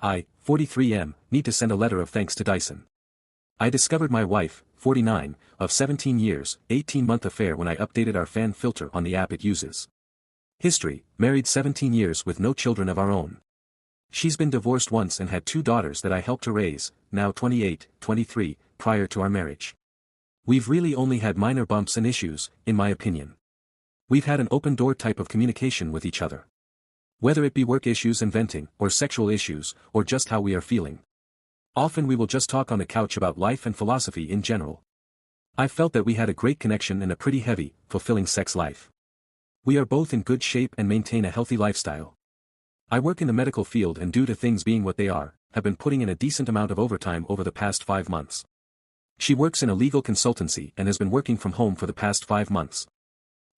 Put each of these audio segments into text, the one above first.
I, 43 need to send a letter of thanks to Dyson. I discovered my wife, 49, of 17 years, 18-month affair when I updated our fan filter on the app it uses. History, married 17 years with no children of our own. She's been divorced once and had 2 daughters that I helped her raise, now 28, 23, prior to our marriage. We've really only had minor bumps and issues, in my opinion. We've had an open-door type of communication with each other. Whether it be work issues and venting, or sexual issues, or just how we are feeling. Often we will just talk on the couch about life and philosophy in general. I felt that we had a great connection and a pretty heavy, fulfilling sex life. We are both in good shape and maintain a healthy lifestyle. I work in the medical field and due to things being what they are, have been putting in a decent amount of overtime over the past 5 months. She works in a legal consultancy and has been working from home for the past 5 months.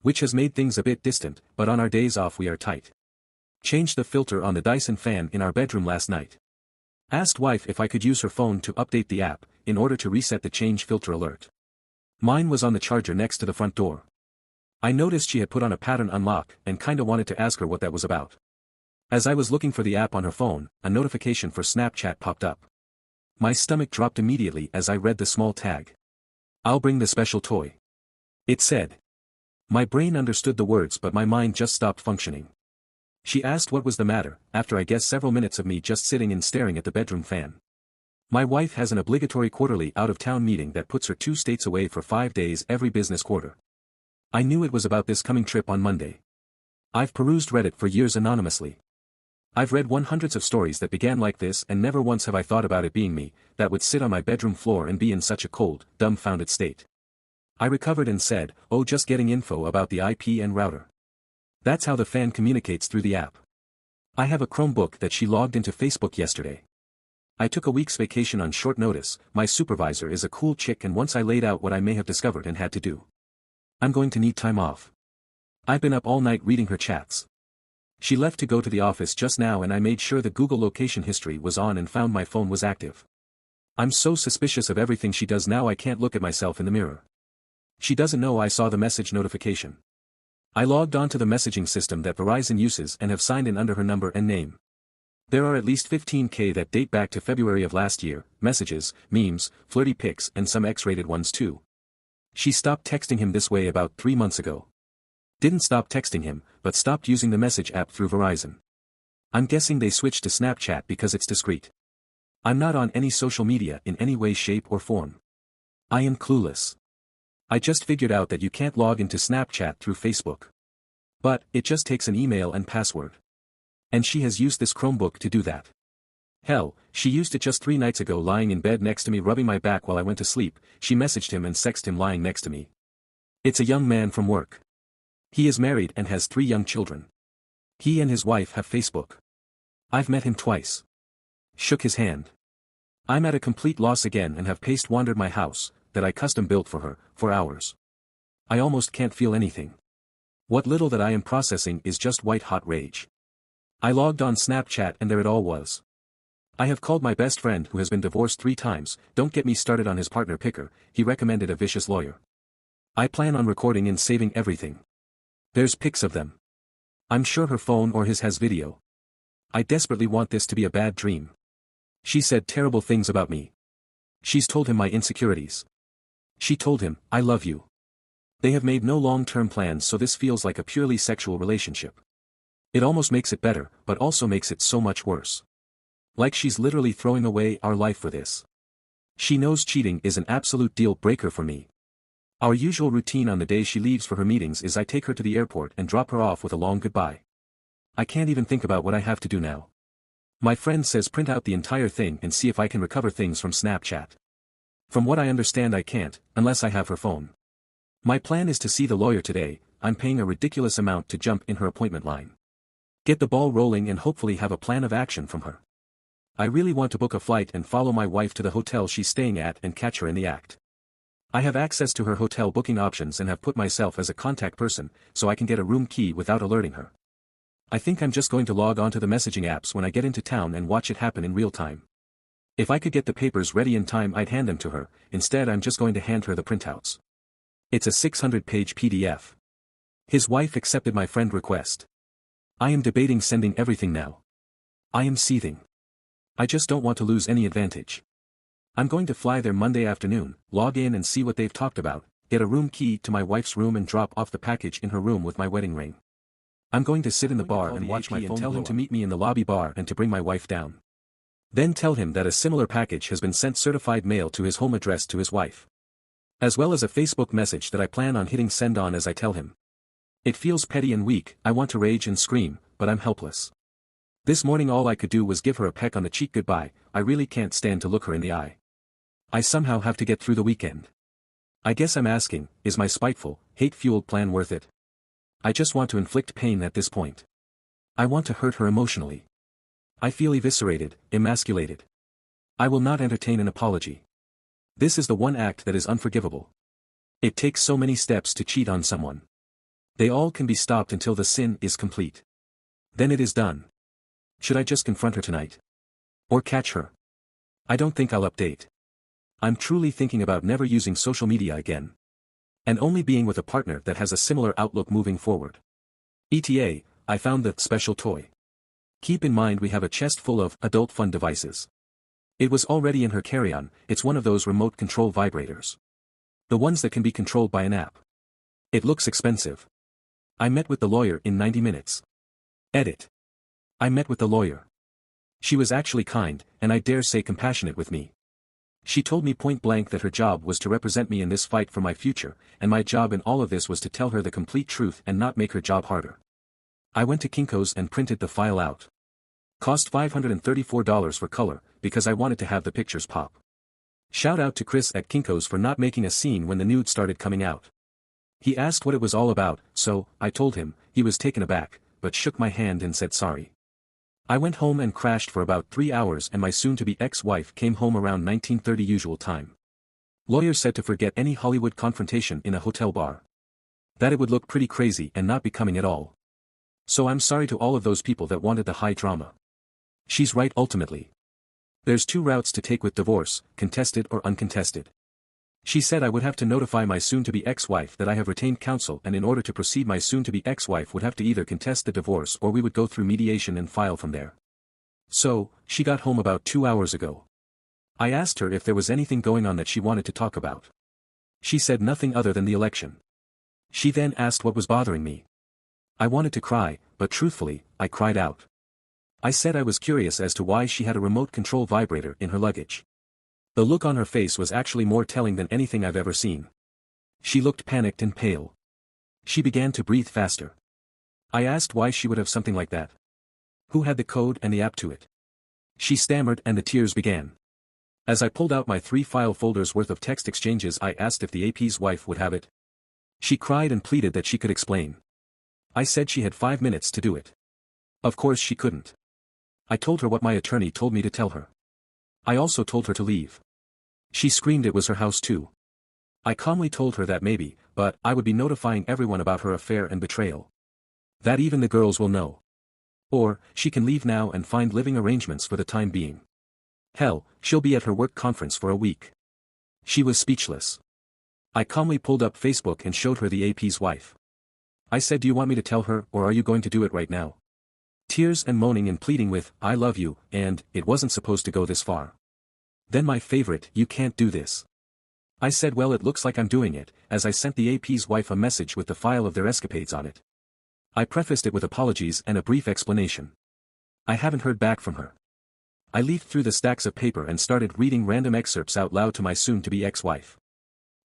Which has made things a bit distant, but on our days off we are tight. Changed the filter on the Dyson fan in our bedroom last night. Asked wife if I could use her phone to update the app, in order to reset the change filter alert. Mine was on the charger next to the front door. I noticed she had put on a pattern unlock and kinda wanted to ask her what that was about. As I was looking for the app on her phone, a notification for Snapchat popped up. My stomach dropped immediately as I read the small tag. I'll bring the special toy. It said. My brain understood the words but my mind just stopped functioning. She asked what was the matter, after I guessed several minutes of me just sitting and staring at the bedroom fan. My wife has an obligatory quarterly out-of-town meeting that puts her 2 states away for 5 days every business quarter. I knew it was about this coming trip on Monday. I've perused Reddit for years anonymously. I've read hundreds of stories that began like this and never once have I thought about it being me, that would sit on my bedroom floor and be in such a cold, dumbfounded state. I recovered and said, oh, just getting info about the IP and router. That's how the fan communicates through the app. I have a Chromebook that she logged into Facebook yesterday. I took a week's vacation on short notice. My supervisor is a cool chick and once I laid out what I may have discovered and had to do. I'm going to need time off. I've been up all night reading her chats. She left to go to the office just now and I made sure the Google location history was on and found my phone was active. I'm so suspicious of everything she does now I can't look at myself in the mirror. She doesn't know I saw the message notification. I logged onto the messaging system that Verizon uses and have signed in under her number and name. There are at least 15K that date back to February of last year, messages, memes, flirty pics and some X-rated ones too. She stopped texting him this way about 3 months ago. Didn't stop texting him, but stopped using the message app through Verizon. I'm guessing they switched to Snapchat because it's discreet. I'm not on any social media in any way, shape or form. I am clueless. I just figured out that you can't log into Snapchat through Facebook. But, it just takes an email and password. And she has used this Chromebook to do that. Hell, she used it just 3 nights ago lying in bed next to me rubbing my back while I went to sleep. She messaged him and sexted him lying next to me. It's a young man from work. He is married and has 3 young children. He and his wife have Facebook. I've met him twice. Shook his hand. I'm at a complete loss again and have wandered my house, that I custom built for her, for hours. I almost can't feel anything. What little that I am processing is just white-hot rage. I logged on Snapchat and there it all was. I have called my best friend who has been divorced 3 times, don't get me started on his partner picker, he recommended a vicious lawyer. I plan on recording and saving everything. There's pics of them. I'm sure her phone or his has video. I desperately want this to be a bad dream. She said terrible things about me. She's told him my insecurities. She told him, I love you. They have made no long-term plans so this feels like a purely sexual relationship. It almost makes it better, but also makes it so much worse. Like she's literally throwing away our life for this. She knows cheating is an absolute deal breaker for me. Our usual routine on the day she leaves for her meetings is I take her to the airport and drop her off with a long goodbye. I can't even think about what I have to do now. My friend says print out the entire thing and see if I can recover things from Snapchat. From what I understand I can't, unless I have her phone. My plan is to see the lawyer today. I'm paying a ridiculous amount to jump in her appointment line. Get the ball rolling and hopefully have a plan of action from her. I really want to book a flight and follow my wife to the hotel she's staying at and catch her in the act. I have access to her hotel booking options and have put myself as a contact person, so I can get a room key without alerting her. I think I'm just going to log onto the messaging apps when I get into town and watch it happen in real time. If I could get the papers ready in time I'd hand them to her, instead I'm just going to hand her the printouts. It's a 600-page PDF. His wife accepted my friend request. I am debating sending everything now. I am seething. I just don't want to lose any advantage. I'm going to fly there Monday afternoon, log in and see what they've talked about, get a room key to my wife's room and drop off the package in her room with my wedding ring. I'm going to sit in the bar and watch my phone and tell him to meet me in the lobby bar and to bring my wife down. Then tell him that a similar package has been sent certified mail to his home address to his wife. As well as a Facebook message that I plan on hitting send on as I tell him. It feels petty and weak, I want to rage and scream, but I'm helpless. This morning all I could do was give her a peck on the cheek goodbye, I really can't stand to look her in the eye. I somehow have to get through the weekend. I guess I'm asking, is my spiteful, hate-fueled plan worth it? I just want to inflict pain at this point. I want to hurt her emotionally. I feel eviscerated, emasculated. I will not entertain an apology. This is the one act that is unforgivable. It takes so many steps to cheat on someone. They all can be stopped until the sin is complete. Then it is done. Should I just confront her tonight? Or catch her? I don't think I'll update. I'm truly thinking about never using social media again. And only being with a partner that has a similar outlook moving forward. ETA, I found the special toy. Keep in mind we have a chest full of adult fun devices. It was already in her carry-on, it's one of those remote control vibrators. The ones that can be controlled by an app. It looks expensive. I met with the lawyer in 90 minutes. Edit. I met with the lawyer. She was actually kind, and I dare say compassionate with me. She told me point blank that her job was to represent me in this fight for my future, and my job in all of this was to tell her the complete truth and not make her job harder. I went to Kinko's and printed the file out. Cost $534 for color, because I wanted to have the pictures pop. Shout out to Chris at Kinko's for not making a scene when the nude started coming out. He asked what it was all about, so, I told him, he was taken aback, but shook my hand and said sorry. I went home and crashed for about 3 hours and my soon-to-be ex-wife came home around 19:30 usual time. Lawyer said to forget any Hollywood confrontation in a hotel bar. That it would look pretty crazy and not becoming at all. So I'm sorry to all of those people that wanted the high drama. She's right ultimately. There's 2 routes to take with divorce, contested or uncontested. She said I would have to notify my soon-to-be ex-wife that I have retained counsel and in order to proceed my soon-to-be ex-wife would have to either contest the divorce or we would go through mediation and file from there. So, she got home about 2 hours ago. I asked her if there was anything going on that she wanted to talk about. She said nothing other than the election. She then asked what was bothering me. I wanted to cry, but truthfully, I cried out. I said I was curious as to why she had a remote control vibrator in her luggage. The look on her face was actually more telling than anything I've ever seen. She looked panicked and pale. She began to breathe faster. I asked why she would have something like that. Who had the code and the app to it? She stammered and the tears began. As I pulled out my 3 file folders worth of text exchanges I asked if the AP's wife would have it. She cried and pleaded that she could explain. I said she had 5 minutes to do it. Of course she couldn't. I told her what my attorney told me to tell her. I also told her to leave. She screamed it was her house too. I calmly told her that maybe, but I would be notifying everyone about her affair and betrayal. That even the girls will know. Or, she can leave now and find living arrangements for the time being. Hell, she'll be at her work conference for a week. She was speechless. I calmly pulled up Facebook and showed her the AP's wife. I said, do you want me to tell her or are you going to do it right now? Tears and moaning and pleading with, I love you, and, it wasn't supposed to go this far. Then my favorite, you can't do this. I said well it looks like I'm doing it, as I sent the AP's wife a message with the file of their escapades on it. I prefaced it with apologies and a brief explanation. I haven't heard back from her. I leafed through the stacks of paper and started reading random excerpts out loud to my soon-to-be ex-wife.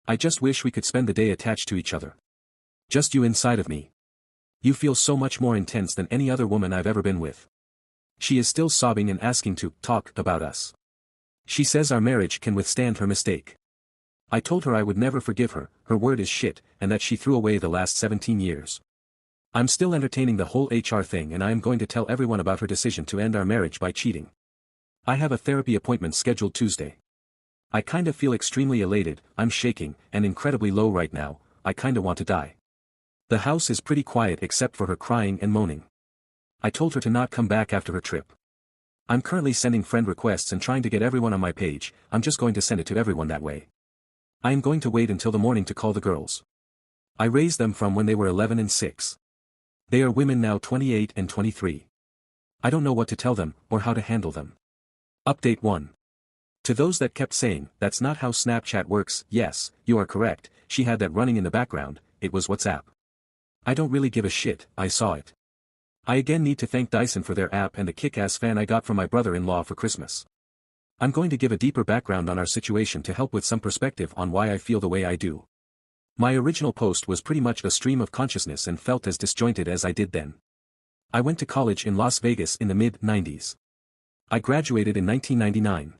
I just wish we could spend the day attached to each other. Just you inside of me. You feel so much more intense than any other woman I've ever been with. She is still sobbing and asking to talk about us. She says our marriage can withstand her mistake. I told her I would never forgive her, her word is shit, and that she threw away the last 17 years. I'm still entertaining the whole HR thing and I am going to tell everyone about her decision to end our marriage by cheating. I have a therapy appointment scheduled Tuesday. I kinda feel extremely elated, I'm shaking, and incredibly low right now, I kinda want to die. The house is pretty quiet except for her crying and moaning. I told her to not come back after her trip. I'm currently sending friend requests and trying to get everyone on my page, I'm just going to send it to everyone that way. I am going to wait until the morning to call the girls. I raised them from when they were 11 and 6. They are women now 28 and 23. I don't know what to tell them, or how to handle them. Update 1. To those that kept saying, that's not how Snapchat works, yes, you are correct, she had that running in the background, it was WhatsApp. I don't really give a shit, I saw it. I again need to thank Dyson for their app and the kick-ass fan I got from my brother-in-law for Christmas. I'm going to give a deeper background on our situation to help with some perspective on why I feel the way I do. My original post was pretty much a stream of consciousness and felt as disjointed as I did then. I went to college in Las Vegas in the mid-90s. I graduated in 1999.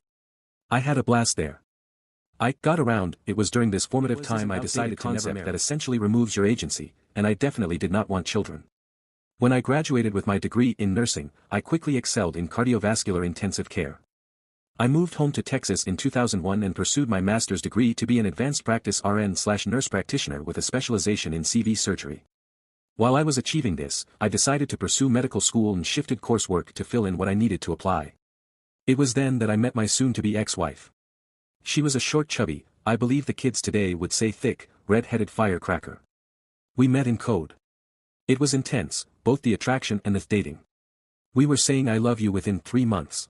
I had a blast there. I got around, it was during this formative time I decided to never marry. That essentially removes your agency, and I definitely did not want children. When I graduated with my degree in nursing, I quickly excelled in cardiovascular intensive care. I moved home to Texas in 2001 and pursued my master's degree to be an advanced practice RN/nurse practitioner with a specialization in CV surgery. While I was achieving this, I decided to pursue medical school and shifted coursework to fill in what I needed to apply. It was then that I met my soon-to-be ex-wife. She was a short chubby, I believe the kids today would say thick, red-headed firecracker. We met in code. It was intense, both the attraction and the dating. We were saying I love you within 3 months.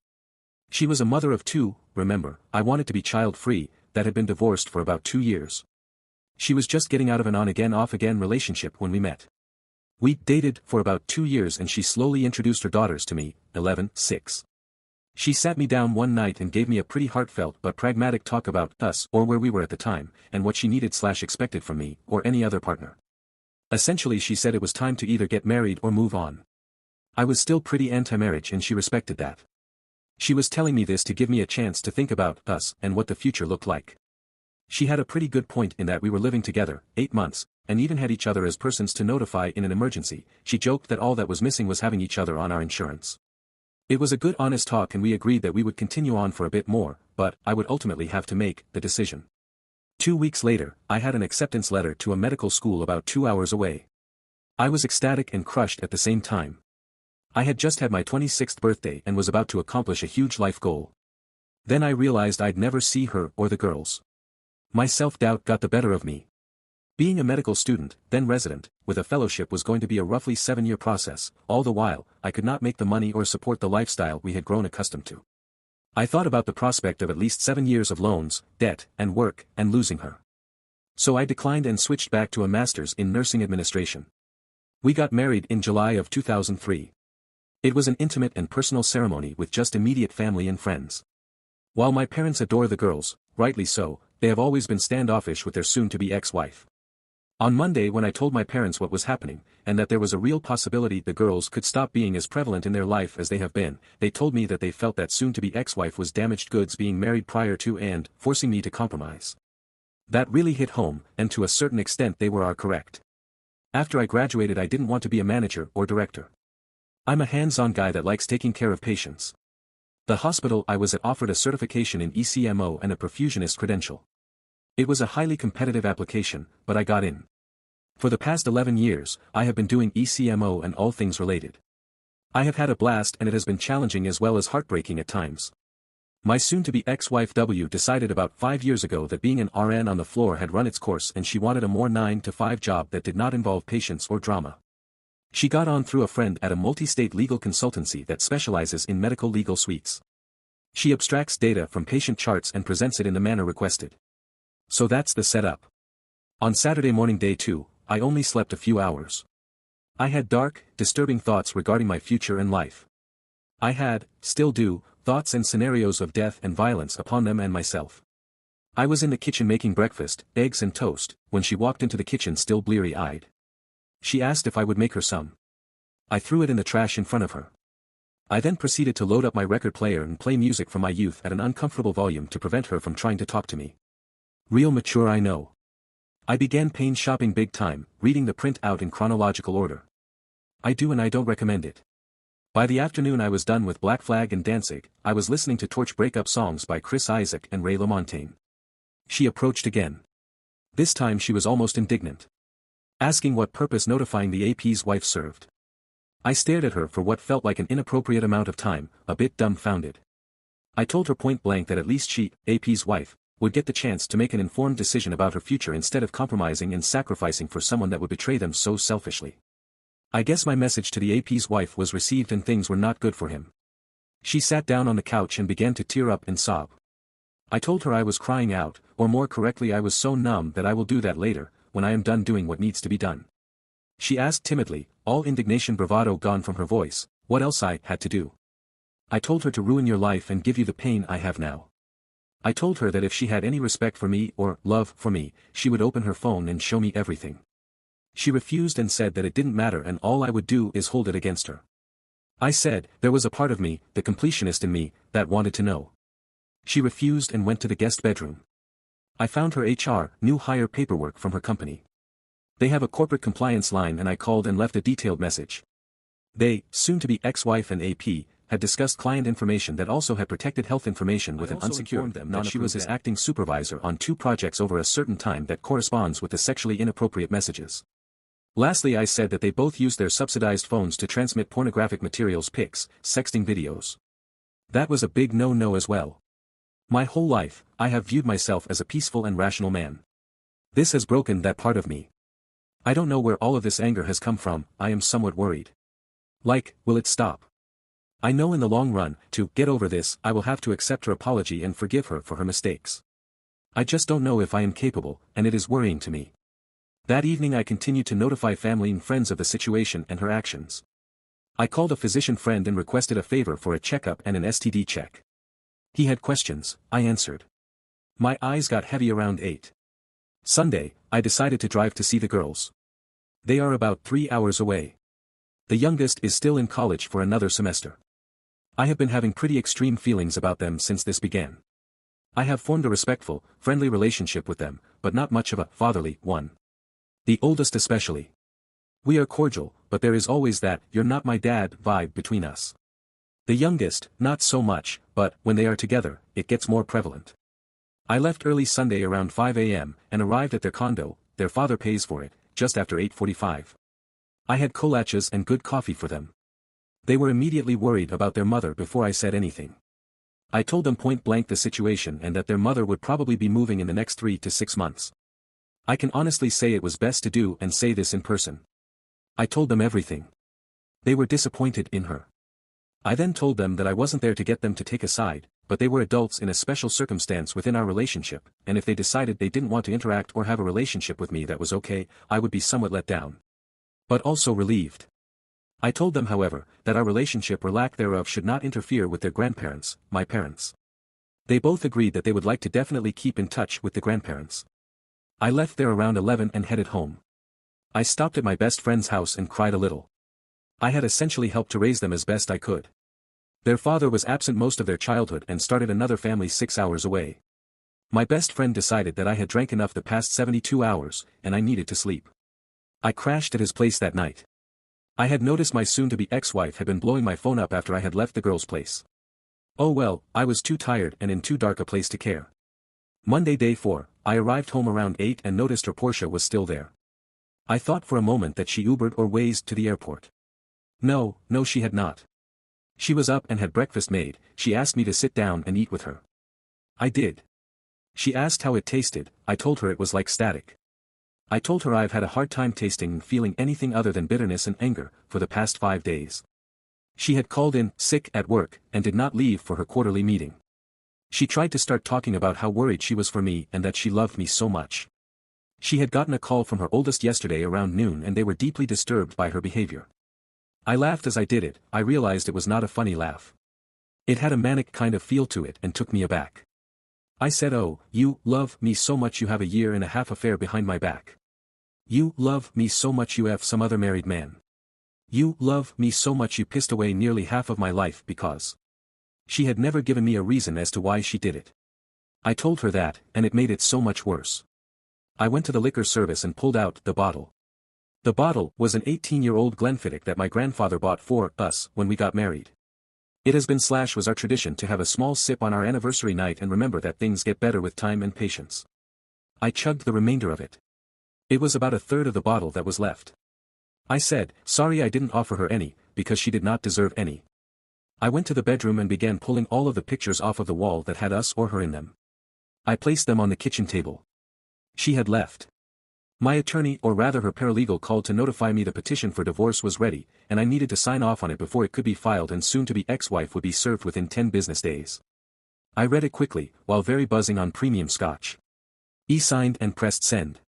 She was a mother of 2, remember, I wanted to be child-free, that had been divorced for about 2 years. She was just getting out of an on-again off-again relationship when we met. We dated for about 2 years and she slowly introduced her daughters to me, 11, 6. She sat me down one night and gave me a pretty heartfelt but pragmatic talk about us or where we were at the time, and what she needed/expected from me, or any other partner. Essentially she said it was time to either get married or move on. I was still pretty anti-marriage and she respected that. She was telling me this to give me a chance to think about us and what the future looked like. She had a pretty good point in that we were living together, 8 months, and even had each other as persons to notify in an emergency. She joked that all that was missing was having each other on our insurance. It was a good honest talk and we agreed that we would continue on for a bit more, but I would ultimately have to make the decision. 2 weeks later, I had an acceptance letter to a medical school about 2 hours away. I was ecstatic and crushed at the same time. I had just had my 26th birthday and was about to accomplish a huge life goal. Then I realized I'd never see her or the girls. My self-doubt got the better of me. Being a medical student, then resident, with a fellowship was going to be a roughly 7-year process, all the while, I could not make the money or support the lifestyle we had grown accustomed to. I thought about the prospect of at least 7 years of loans, debt, and work, and losing her. So I declined and switched back to a master's in nursing administration. We got married in July of 2003. It was an intimate and personal ceremony with just immediate family and friends. While my parents adore the girls, rightly so, they have always been standoffish with their soon-to-be ex-wife. On Monday when I told my parents what was happening, and that there was a real possibility the girls could stop being as prevalent in their life as they have been, they told me that they felt that soon-to-be ex-wife was damaged goods being married prior to and forcing me to compromise. That really hit home, and to a certain extent they were correct. After I graduated I didn't want to be a manager or director. I'm a hands-on guy that likes taking care of patients. The hospital I was at offered a certification in ECMO and a perfusionist credential. It was a highly competitive application, but I got in. For the past 11 years, I have been doing ECMO and all things related. I have had a blast and it has been challenging as well as heartbreaking at times. My soon-to-be ex-wife W decided about 5 years ago that being an RN on the floor had run its course and she wanted a more 9-to-5 job that did not involve patients or drama. She got on through a friend at a multi-state legal consultancy that specializes in medical legal suites. She abstracts data from patient charts and presents it in the manner requested. So that's the setup. On Saturday morning day 2, I only slept a few hours. I had dark, disturbing thoughts regarding my future and life. I had, still do, thoughts and scenarios of death and violence upon them and myself. I was in the kitchen making breakfast, eggs and toast, when she walked into the kitchen still bleary-eyed. She asked if I would make her some. I threw it in the trash in front of her. I then proceeded to load up my record player and play music from my youth at an uncomfortable volume to prevent her from trying to talk to me. Real mature I know. I began pain shopping big time, reading the print out in chronological order. I do and I don't recommend it. By the afternoon I was done with Black Flag and Danzig. I was listening to torch breakup songs by Chris Isaak and Ray LaMontagne. She approached again. This time she was almost indignant. Asking what purpose notifying the AP's wife served. I stared at her for what felt like an inappropriate amount of time, a bit dumbfounded. I told her point blank that at least she, AP's wife, would get the chance to make an informed decision about her future instead of compromising and sacrificing for someone that would betray them so selfishly. I guess my message to the AP's wife was received and things were not good for him. She sat down on the couch and began to tear up and sob. I told her I was crying out, or more correctly I was so numb that I will do that later, when I am done doing what needs to be done. She asked timidly, all indignation bravado gone from her voice, what else I had to do. I told her to ruin your life and give you the pain I have now. I told her that if she had any respect for me or love for me, she would open her phone and show me everything. She refused and said that it didn't matter and all I would do is hold it against her. I said, there was a part of me, the completionist in me, that wanted to know. She refused and went to the guest bedroom. I found her new hire paperwork from her company. They have a corporate compliance line and I called and left a detailed message. They, soon to be ex-wife and AP, had discussed client information that also had protected health information with an unsecured that she was his acting supervisor on 2 projects over a certain time that corresponds with the sexually inappropriate messages. Lastly I said that they both used their subsidized phones to transmit pornographic materials, pics, sexting videos. That was a big no-no as well. My whole life, I have viewed myself as a peaceful and rational man. This has broken that part of me. I don't know where all of this anger has come from, I am somewhat worried. Like, will it stop? I know in the long run, to get over this, I will have to accept her apology and forgive her for her mistakes. I just don't know if I am capable, and it is worrying to me. That evening I continued to notify family and friends of the situation and her actions. I called a physician friend and requested a favor for a checkup and an STD check. He had questions, I answered. My eyes got heavy around 8. Sunday, I decided to drive to see the girls. They are about 3 hours away. The youngest is still in college for another semester. I have been having pretty extreme feelings about them since this began. I have formed a respectful, friendly relationship with them, but not much of a fatherly one. The oldest especially. We are cordial, but there is always that "you're not my dad" vibe between us. The youngest, not so much, but when they are together, it gets more prevalent. I left early Sunday around 5 a.m. and arrived at their condo, their father pays for it, just after 8:45. I had kolaches and good coffee for them. They were immediately worried about their mother before I said anything. I told them point blank the situation and that their mother would probably be moving in the next 3 to 6 months. I can honestly say it was best to do and say this in person. I told them everything. They were disappointed in her. I then told them that I wasn't there to get them to take a side, but they were adults in a special circumstance within our relationship, and if they decided they didn't want to interact or have a relationship with me that was okay, I would be somewhat let down. But also relieved. I told them however, that our relationship or lack thereof should not interfere with their grandparents, my parents. They both agreed that they would like to definitely keep in touch with the grandparents. I left there around 11 and headed home. I stopped at my best friend's house and cried a little. I had essentially helped to raise them as best I could. Their father was absent most of their childhood and started another family 6 hours away. My best friend decided that I had drank enough the past 72 hours, and I needed to sleep. I crashed at his place that night. I had noticed my soon-to-be ex-wife had been blowing my phone up after I had left the girl's place. Oh well, I was too tired and in too dark a place to care. Monday day 4, I arrived home around 8 and noticed her Porsche was still there. I thought for a moment that she Ubered or Wazed to the airport. No, she had not. She was up and had breakfast made. She asked me to sit down and eat with her. I did. She asked how it tasted. I told her it was like static. I told her I've had a hard time tasting and feeling anything other than bitterness and anger, for the past 5 days. She had called in sick at work, and did not leave for her quarterly meeting. She tried to start talking about how worried she was for me and that she loved me so much. She had gotten a call from her oldest yesterday around noon and they were deeply disturbed by her behavior. I laughed as I did it. I realized it was not a funny laugh. It had a manic kind of feel to it and took me aback. I said, "Oh, you love me so much you have a 1.5 year affair behind my back. You love me so much you have some other married man. You love me so much you pissed away nearly half of my life because." She had never given me a reason as to why she did it. I told her that, and it made it so much worse. I went to the liquor service and pulled out the bottle. The bottle was an 18-year-old Glenfiddich that my grandfather bought for us when we got married. It has been was our tradition to have a small sip on our anniversary night and remember that things get better with time and patience. I chugged the remainder of it. It was about a third of the bottle that was left. I said, sorry I didn't offer her any, because she did not deserve any. I went to the bedroom and began pulling all of the pictures off of the wall that had us or her in them. I placed them on the kitchen table. She had left. My attorney, or rather her paralegal, called to notify me the petition for divorce was ready, and I needed to sign off on it before it could be filed and soon-to-be ex-wife would be served within 10 business days. I read it quickly, while very buzzing on premium scotch. E-signed and pressed send.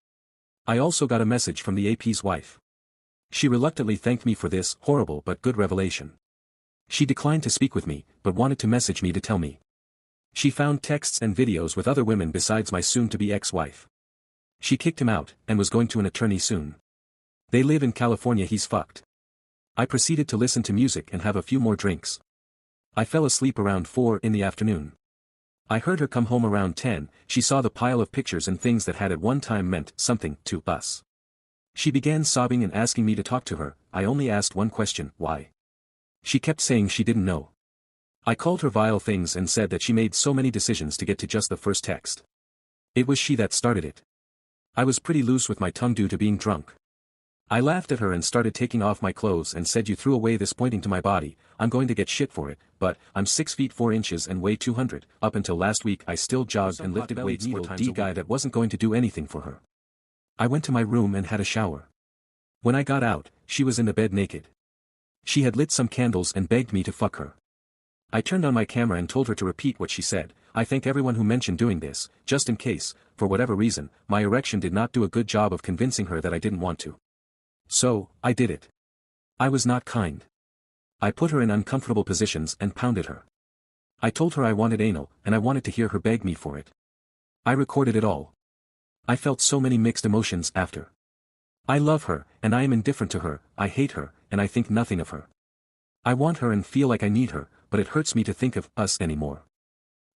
I also got a message from the AP's wife. She reluctantly thanked me for this horrible but good revelation. She declined to speak with me, but wanted to message me to tell me. She found texts and videos with other women besides my soon-to-be ex-wife. She kicked him out, and was going to an attorney soon. They live in California. He's fucked. I proceeded to listen to music and have a few more drinks. I fell asleep around 4 in the afternoon. I heard her come home around 10, she saw the pile of pictures and things that had at one time meant something to us. She began sobbing and asking me to talk to her. I only asked one question, why? She kept saying she didn't know. I called her vile things and said that she made so many decisions to get to just the first text. It was she that started it. I was pretty loose with my tongue due to being drunk. I laughed at her and started taking off my clothes and said, you threw away this, pointing to my body. I'm going to get shit for it, but I'm 6 feet 4 inches and weigh 200. Up until last week I still jogged and lifted weights 4 times a week. Guy that wasn't going to do anything for her. I went to my room and had a shower. When I got out, she was in the bed naked. She had lit some candles and begged me to fuck her. I turned on my camera and told her to repeat what she said. I thank everyone who mentioned doing this, just in case, for whatever reason, my erection did not do a good job of convincing her that I didn't want to. So, I did it. I was not kind. I put her in uncomfortable positions and pounded her. I told her I wanted anal, and I wanted to hear her beg me for it. I recorded it all. I felt so many mixed emotions after. I love her, and I am indifferent to her. I hate her, and I think nothing of her. I want her and feel like I need her, but it hurts me to think of us anymore.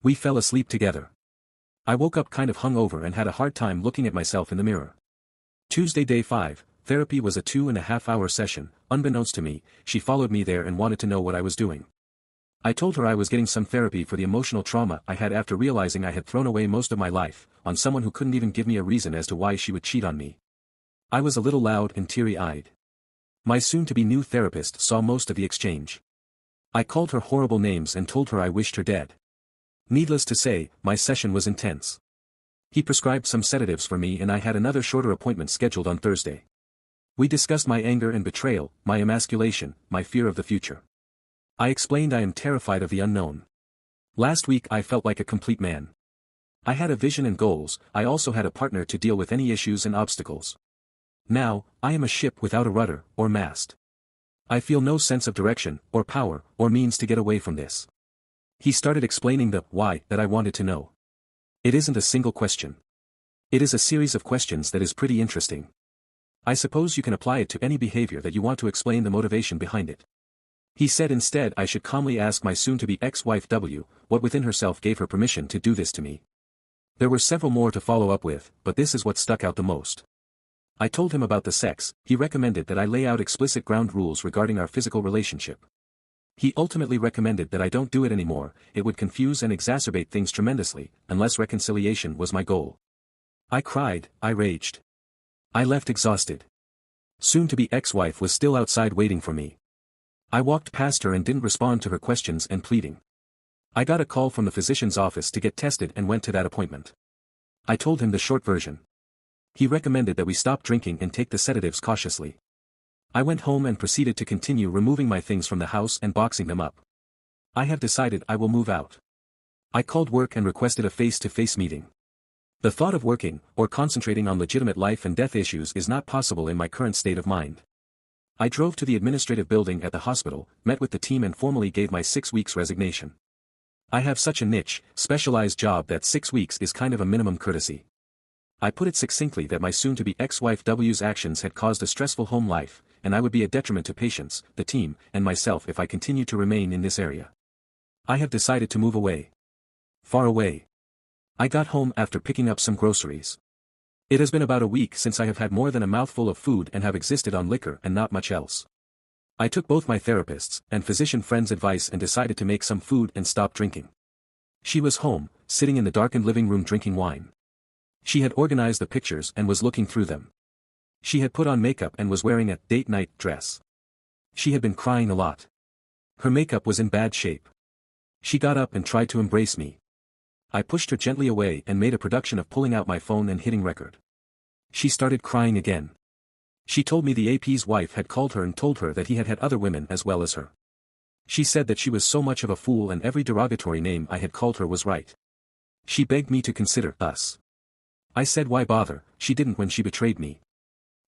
We fell asleep together. I woke up kind of hungover and had a hard time looking at myself in the mirror. Tuesday, day 5. Therapy was a 2.5-hour session. Unbeknownst to me, she followed me there and wanted to know what I was doing. I told her I was getting some therapy for the emotional trauma I had after realizing I had thrown away most of my life on someone who couldn't even give me a reason as to why she would cheat on me. I was a little loud and teary-eyed. My soon-to-be new therapist saw most of the exchange. I called her horrible names and told her I wished her dead. Needless to say, my session was intense. He prescribed some sedatives for me and I had another shorter appointment scheduled on Thursday. We discussed my anger and betrayal, my emasculation, my fear of the future. I explained I am terrified of the unknown. Last week I felt like a complete man. I had a vision and goals. I also had a partner to deal with any issues and obstacles. Now, I am a ship without a rudder, or mast. I feel no sense of direction, or power, or means to get away from this. He started explaining the why that I wanted to know. It isn't a single question. It is a series of questions that is pretty interesting. I suppose you can apply it to any behavior that you want to explain the motivation behind it. He said instead I should calmly ask my soon-to-be ex-wife what within herself gave her permission to do this to me. There were several more to follow up with, but this is what stuck out the most. I told him about the sex. He recommended that I lay out explicit ground rules regarding our physical relationship. He ultimately recommended that I don't do it anymore. It would confuse and exacerbate things tremendously, unless reconciliation was my goal. I cried, I raged. I left exhausted. Soon-to-be ex-wife was still outside waiting for me. I walked past her and didn't respond to her questions and pleading. I got a call from the physician's office to get tested and went to that appointment. I told him the short version. He recommended that we stop drinking and take the sedatives cautiously. I went home and proceeded to continue removing my things from the house and boxing them up. I have decided I will move out. I called work and requested a face-to-face meeting. The thought of working, or concentrating on legitimate life and death issues is not possible in my current state of mind. I drove to the administrative building at the hospital, met with the team and formally gave my 6 weeks resignation. I have such a niche, specialized job that 6 weeks is kind of a minimum courtesy. I put it succinctly that my soon-to-be ex-wife's actions had caused a stressful home life, and I would be a detriment to patients, the team, and myself if I continued to remain in this area. I have decided to move away. Far away. I got home after picking up some groceries. It has been about a week since I have had more than a mouthful of food and have existed on liquor and not much else. I took both my therapist's and physician friend's advice and decided to make some food and stop drinking. She was home, sitting in the darkened living room drinking wine. She had organized the pictures and was looking through them. She had put on makeup and was wearing a date night dress. She had been crying a lot. Her makeup was in bad shape. She got up and tried to embrace me. I pushed her gently away and made a production of pulling out my phone and hitting record. She started crying again. She told me the AP's wife had called her and told her that he had had other women as well as her. She said that she was so much of a fool and every derogatory name I had called her was right. She begged me to consider us. I said why bother, she didn't when she betrayed me.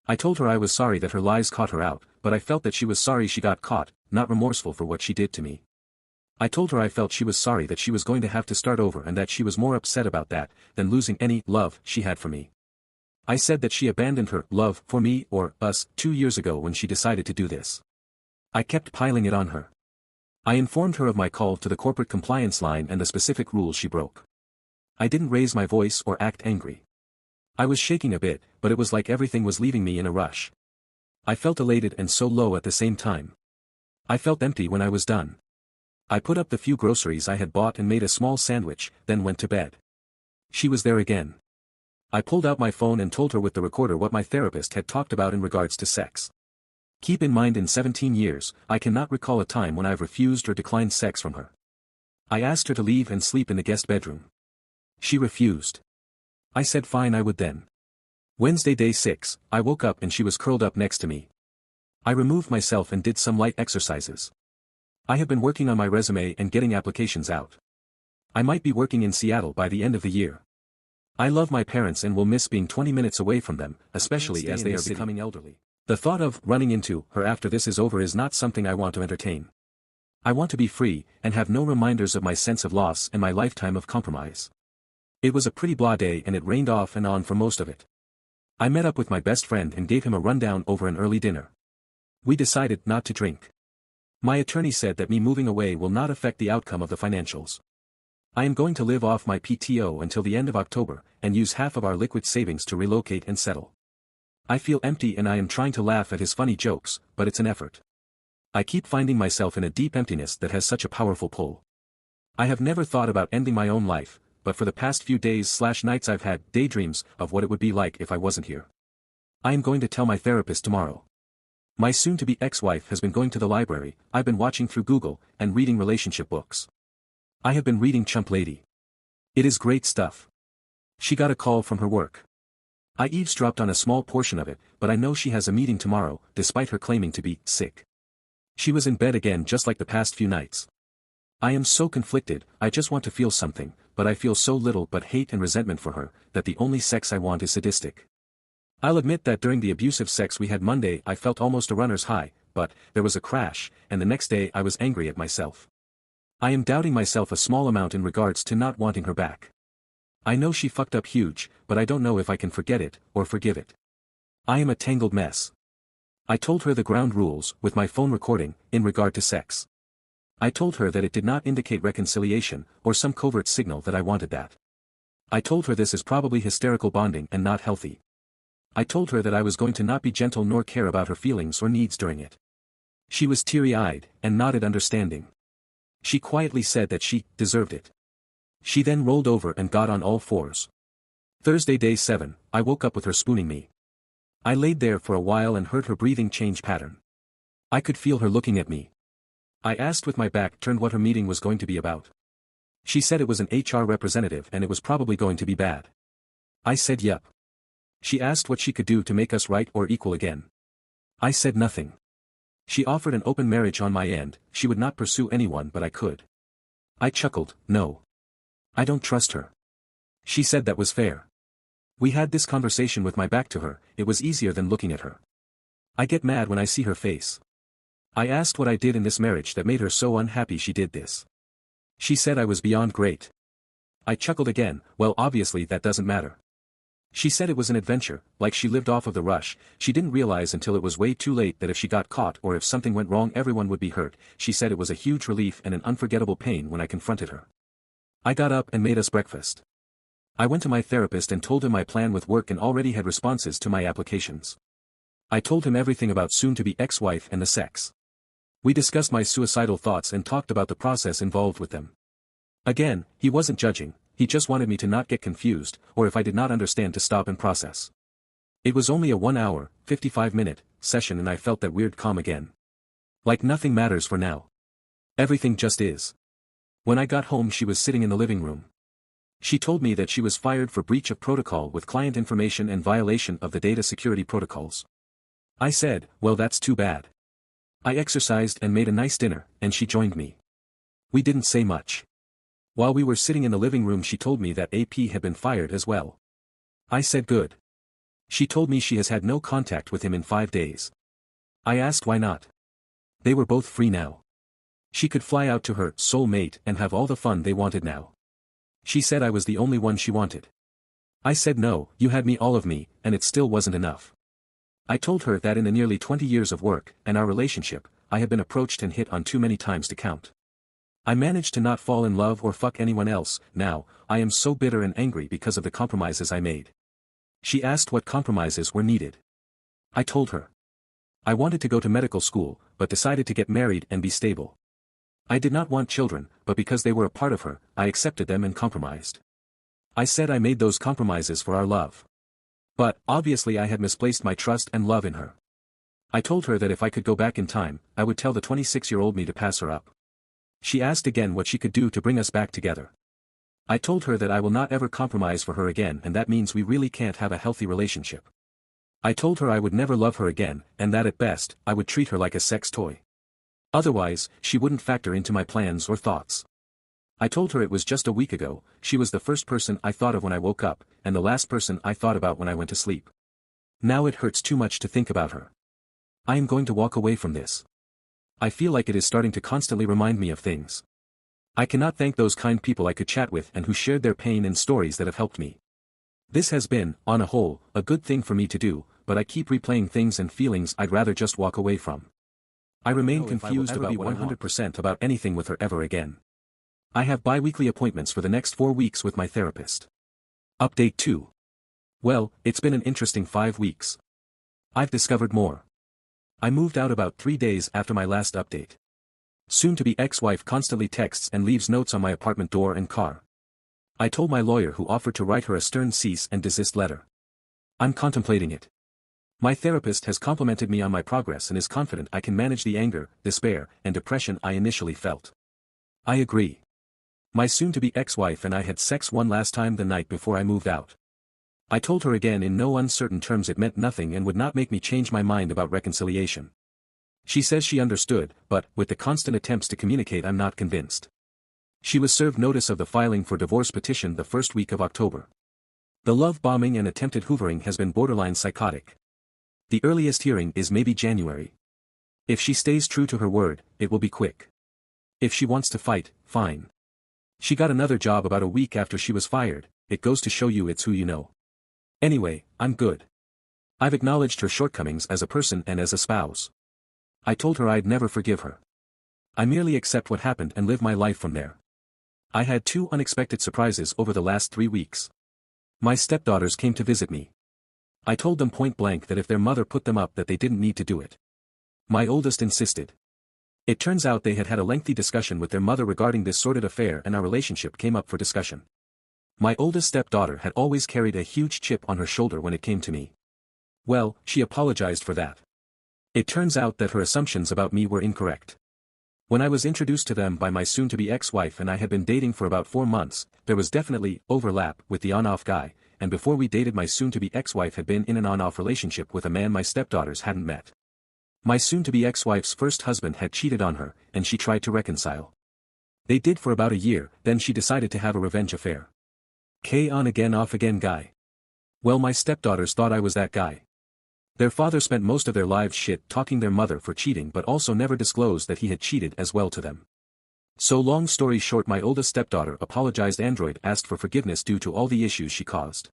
I told her I was sorry that her lies caught her out, but I felt that she was sorry she got caught, not remorseful for what she did to me. I told her I felt she was sorry that she was going to have to start over and that she was more upset about that than losing any love she had for me. I said that she abandoned her love for me or us 2 years ago when she decided to do this. I kept piling it on her. I informed her of my call to the corporate compliance line and the specific rules she broke. I didn't raise my voice or act angry. I was shaking a bit, but it was like everything was leaving me in a rush. I felt elated and so low at the same time. I felt empty when I was done. I put up the few groceries I had bought and made a small sandwich, then went to bed. She was there again. I pulled out my phone and told her with the recorder what my therapist had talked about in regards to sex. Keep in mind in 17 years, I cannot recall a time when I've refused or declined sex from her. I asked her to leave and sleep in the guest bedroom. She refused. I said fine I would then. Wednesday day 6, I woke up and she was curled up next to me. I removed myself and did some light exercises. I have been working on my resume and getting applications out. I might be working in Seattle by the end of the year. I love my parents and will miss being 20 minutes away from them, especially as they are becoming elderly. The thought of running into her after this is over is not something I want to entertain. I want to be free and have no reminders of my sense of loss and my lifetime of compromise. It was a pretty blah day and it rained off and on for most of it. I met up with my best friend and gave him a rundown over an early dinner. We decided not to drink. My attorney said that me moving away will not affect the outcome of the financials. I am going to live off my PTO until the end of October, and use half of our liquid savings to relocate and settle. I feel empty and I am trying to laugh at his funny jokes, but it's an effort. I keep finding myself in a deep emptiness that has such a powerful pull. I have never thought about ending my own life, but for the past few days/nights I've had daydreams of what it would be like if I wasn't here. I am going to tell my therapist tomorrow. My soon-to-be ex-wife has been going to the library, I've been watching through Google, and reading relationship books. I have been reading Chump Lady. It is great stuff. She got a call from her work. I eavesdropped on a small portion of it, but I know she has a meeting tomorrow, despite her claiming to be sick. She was in bed again just like the past few nights. I am so conflicted, I just want to feel something, but I feel so little but hate and resentment for her, that the only sex I want is sadistic. I'll admit that during the abusive sex we had Monday I felt almost a runner's high, but there was a crash, and the next day I was angry at myself. I am doubting myself a small amount in regards to not wanting her back. I know she fucked up huge, but I don't know if I can forget it, or forgive it. I am a tangled mess. I told her the ground rules, with my phone recording, in regard to sex. I told her that it did not indicate reconciliation, or some covert signal that I wanted that. I told her this is probably hysterical bonding and not healthy. I told her that I was going to not be gentle nor care about her feelings or needs during it. She was teary-eyed, and nodded understanding. She quietly said that she deserved it. She then rolled over and got on all fours. Thursday day 7, I woke up with her spooning me. I laid there for a while and heard her breathing change pattern. I could feel her looking at me. I asked with my back turned what her meeting was going to be about. She said it was an HR representative and it was probably going to be bad. I said yep. She asked what she could do to make us right or equal again. I said nothing. She offered an open marriage on my end, she would not pursue anyone but I could. I chuckled, no. I don't trust her. She said that was fair. We had this conversation with my back to her, it was easier than looking at her. I get mad when I see her face. I asked what I did in this marriage that made her so unhappy she did this. She said I was beyond great. I chuckled again, well obviously that doesn't matter. She said it was an adventure, like she lived off of the rush, she didn't realize until it was way too late that if she got caught or if something went wrong everyone would be hurt, she said it was a huge relief and an unforgettable pain when I confronted her. I got up and made us breakfast. I went to my therapist and told him my plan with work and already had responses to my applications. I told him everything about soon-to-be ex-wife and the sex. We discussed my suicidal thoughts and talked about the process involved with them. Again, he wasn't judging, he just wanted me to not get confused, or if I did not understand to stop and process. It was only a 1 hour, 55-minute session and I felt that weird calm again. Like nothing matters for now. Everything just is. When I got home she was sitting in the living room. She told me that she was fired for breach of protocol with client information and violation of the data security protocols. I said, well, that's too bad. I exercised and made a nice dinner, and she joined me. We didn't say much. While we were sitting in the living room, she told me that AP had been fired as well. I said good. She told me she has had no contact with him in 5 days. I asked why not. They were both free now. She could fly out to her soul mate and have all the fun they wanted now. She said I was the only one she wanted. I said no, you had me, all of me, and it still wasn't enough. I told her that in the nearly 20 years of work and our relationship, I had been approached and hit on too many times to count. I managed to not fall in love or fuck anyone else. Now, I am so bitter and angry because of the compromises I made. She asked what compromises were needed. I told her. I wanted to go to medical school, but decided to get married and be stable. I did not want children, but because they were a part of her, I accepted them and compromised. I said I made those compromises for our love. But, obviously, I had misplaced my trust and love in her. I told her that if I could go back in time, I would tell the 26-year-old me to pass her up. She asked again what she could do to bring us back together. I told her that I will not ever compromise for her again, and that means we really can't have a healthy relationship. I told her I would never love her again, and that at best, I would treat her like a sex toy. Otherwise, she wouldn't factor into my plans or thoughts. I told her it was just a week ago, she was the first person I thought of when I woke up, and the last person I thought about when I went to sleep. Now it hurts too much to think about her. I am going to walk away from this. I feel like it is starting to constantly remind me of things. I cannot thank those kind people I could chat with and who shared their pain and stories that have helped me. This has been, on a whole, a good thing for me to do, but I keep replaying things and feelings I'd rather just walk away from. I remain confused about 100% about anything with her ever again. I have bi-weekly appointments for the next 4 weeks with my therapist. Update 2. Well, it's been an interesting 5 weeks. I've discovered more. I moved out about 3 days after my last update. Soon-to-be ex-wife constantly texts and leaves notes on my apartment door and car. I told my lawyer, who offered to write her a stern cease and desist letter. I'm contemplating it. My therapist has complimented me on my progress and is confident I can manage the anger, despair, and depression I initially felt. I agree. My soon-to-be ex-wife and I had sex one last time the night before I moved out. I told her again in no uncertain terms it meant nothing and would not make me change my mind about reconciliation. She says she understood, but, with the constant attempts to communicate, I'm not convinced. She was served notice of the filing for divorce petition the first week of October. The love bombing and attempted hoovering has been borderline psychotic. The earliest hearing is maybe January. If she stays true to her word, it will be quick. If she wants to fight, fine. She got another job about a week after she was fired. It goes to show you it's who you know. Anyway, I'm good. I've acknowledged her shortcomings as a person and as a spouse. I told her I'd never forgive her. I merely accept what happened and live my life from there. I had 2 unexpected surprises over the last 3 weeks. My stepdaughters came to visit me. I told them point blank that if their mother put them up that they didn't need to do it. My oldest insisted. It turns out they had had a lengthy discussion with their mother regarding this sordid affair, and our relationship came up for discussion. My oldest stepdaughter had always carried a huge chip on her shoulder when it came to me. Well, she apologized for that. It turns out that her assumptions about me were incorrect. When I was introduced to them by my soon-to-be ex-wife and I had been dating for about 4 months, there was definitely overlap with the on-off guy, and before we dated my soon-to-be ex-wife had been in an on-off relationship with a man my stepdaughters hadn't met. My soon-to-be ex-wife's first husband had cheated on her, and she tried to reconcile. They did for about a year, then she decided to have a revenge affair. On again off again guy. Well, my stepdaughters thought I was that guy. Their father spent most of their lives shit-talking their mother for cheating, but also never disclosed that he had cheated as well to them. So long story short, my oldest stepdaughter apologized, asked for forgiveness due to all the issues she caused.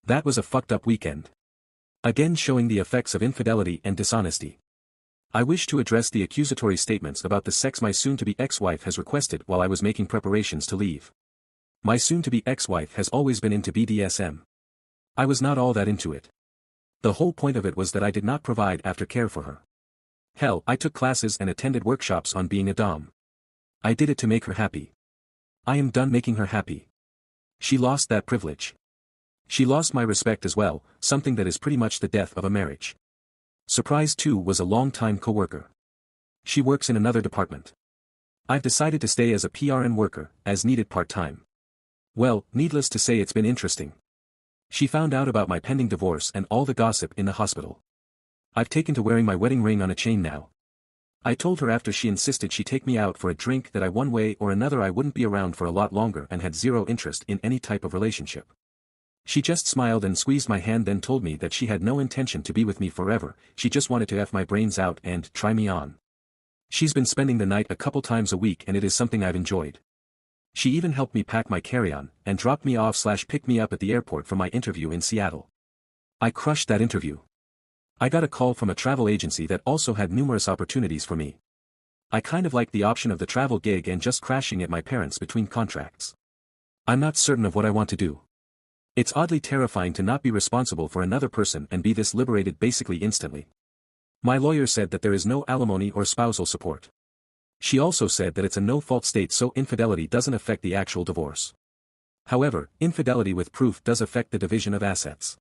That was a fucked up weekend. Again showing the effects of infidelity and dishonesty. I wish to address the accusatory statements about the sex my soon-to-be ex-wife has requested while I was making preparations to leave. My soon-to-be ex-wife has always been into BDSM. I was not all that into it. The whole point of it was that I did not provide aftercare for her. Hell, I took classes and attended workshops on being a dom. I did it to make her happy. I am done making her happy. She lost that privilege. She lost my respect as well, something that is pretty much the death of a marriage. Surprise 2 was a long-time co-worker. She works in another department. I've decided to stay as a PRN worker, as needed part-time. Well, needless to say it's been interesting. She found out about my pending divorce and all the gossip in the hospital. I've taken to wearing my wedding ring on a chain now. I told her after she insisted she take me out for a drink that one way or another I wouldn't be around for a lot longer and had zero interest in any type of relationship. She just smiled and squeezed my hand, then told me that she had no intention to be with me forever, she just wanted to F my brains out and try me on. She's been spending the night a couple times a week and it is something I've enjoyed. She even helped me pack my carry-on and dropped me off/pick me up at the airport for my interview in Seattle. I crushed that interview. I got a call from a travel agency that also had numerous opportunities for me. I kind of liked the option of the travel gig and just crashing at my parents' between contracts. I'm not certain of what I want to do. It's oddly terrifying to not be responsible for another person and be this liberated basically instantly. My lawyer said that there is no alimony or spousal support. She also said that it's a no-fault state, so infidelity doesn't affect the actual divorce. However, infidelity with proof does affect the division of assets.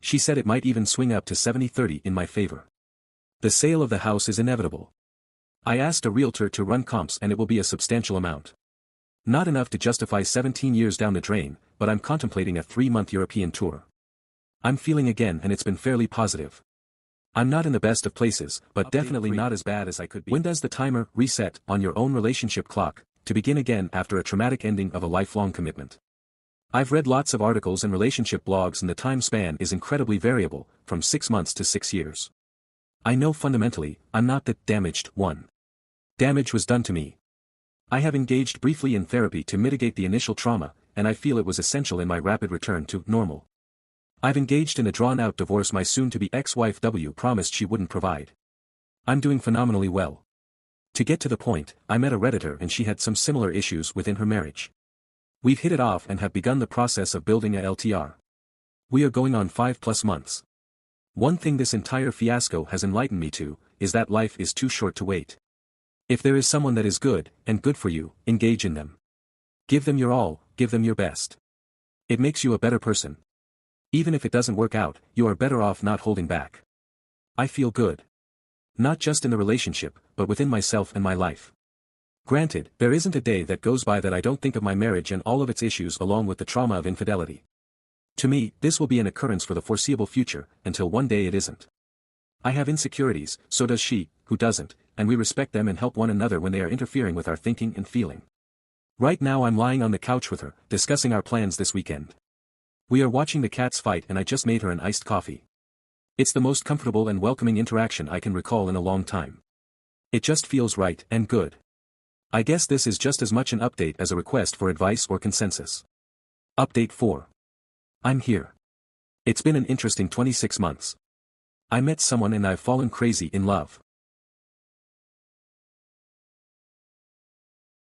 She said it might even swing up to 70-30 in my favor. The sale of the house is inevitable. I asked a realtor to run comps and it will be a substantial amount. Not enough to justify 17 years down the drain, but I'm contemplating a 3-month European tour. I'm feeling again and it's been fairly positive. I'm not in the best of places, but definitely not as bad as I could be. When does the timer reset on your own relationship clock to begin again after a traumatic ending of a lifelong commitment? I've read lots of articles and relationship blogs and the time span is incredibly variable, from 6 months to 6 years. I know fundamentally, I'm not the damaged one. Damage was done to me. I have engaged briefly in therapy to mitigate the initial trauma, and I feel it was essential in my rapid return to normal. I've engaged in a drawn-out divorce my soon-to-be ex-wife promised she wouldn't provide. I'm doing phenomenally well. To get to the point, I met a Redditor and she had some similar issues within her marriage. We've hit it off and have begun the process of building a LTR. We are going on 5+ months. One thing this entire fiasco has enlightened me to, is that life is too short to wait. If there is someone that is good, and good for you, engage in them. Give them your all, give them your best. It makes you a better person. Even if it doesn't work out, you are better off not holding back. I feel good. Not just in the relationship, but within myself and my life. Granted, there isn't a day that goes by that I don't think of my marriage and all of its issues along with the trauma of infidelity. To me, this will be an occurrence for the foreseeable future, until one day it isn't. I have insecurities, so does she, who doesn't, and we respect them and help one another when they are interfering with our thinking and feeling. Right now I'm lying on the couch with her, discussing our plans this weekend. We are watching the cats fight and I just made her an iced coffee. It's the most comfortable and welcoming interaction I can recall in a long time. It just feels right and good. I guess this is just as much an update as a request for advice or consensus. Update 4. I'm here. It's been an interesting 26 months. I met someone and I've fallen crazy in love.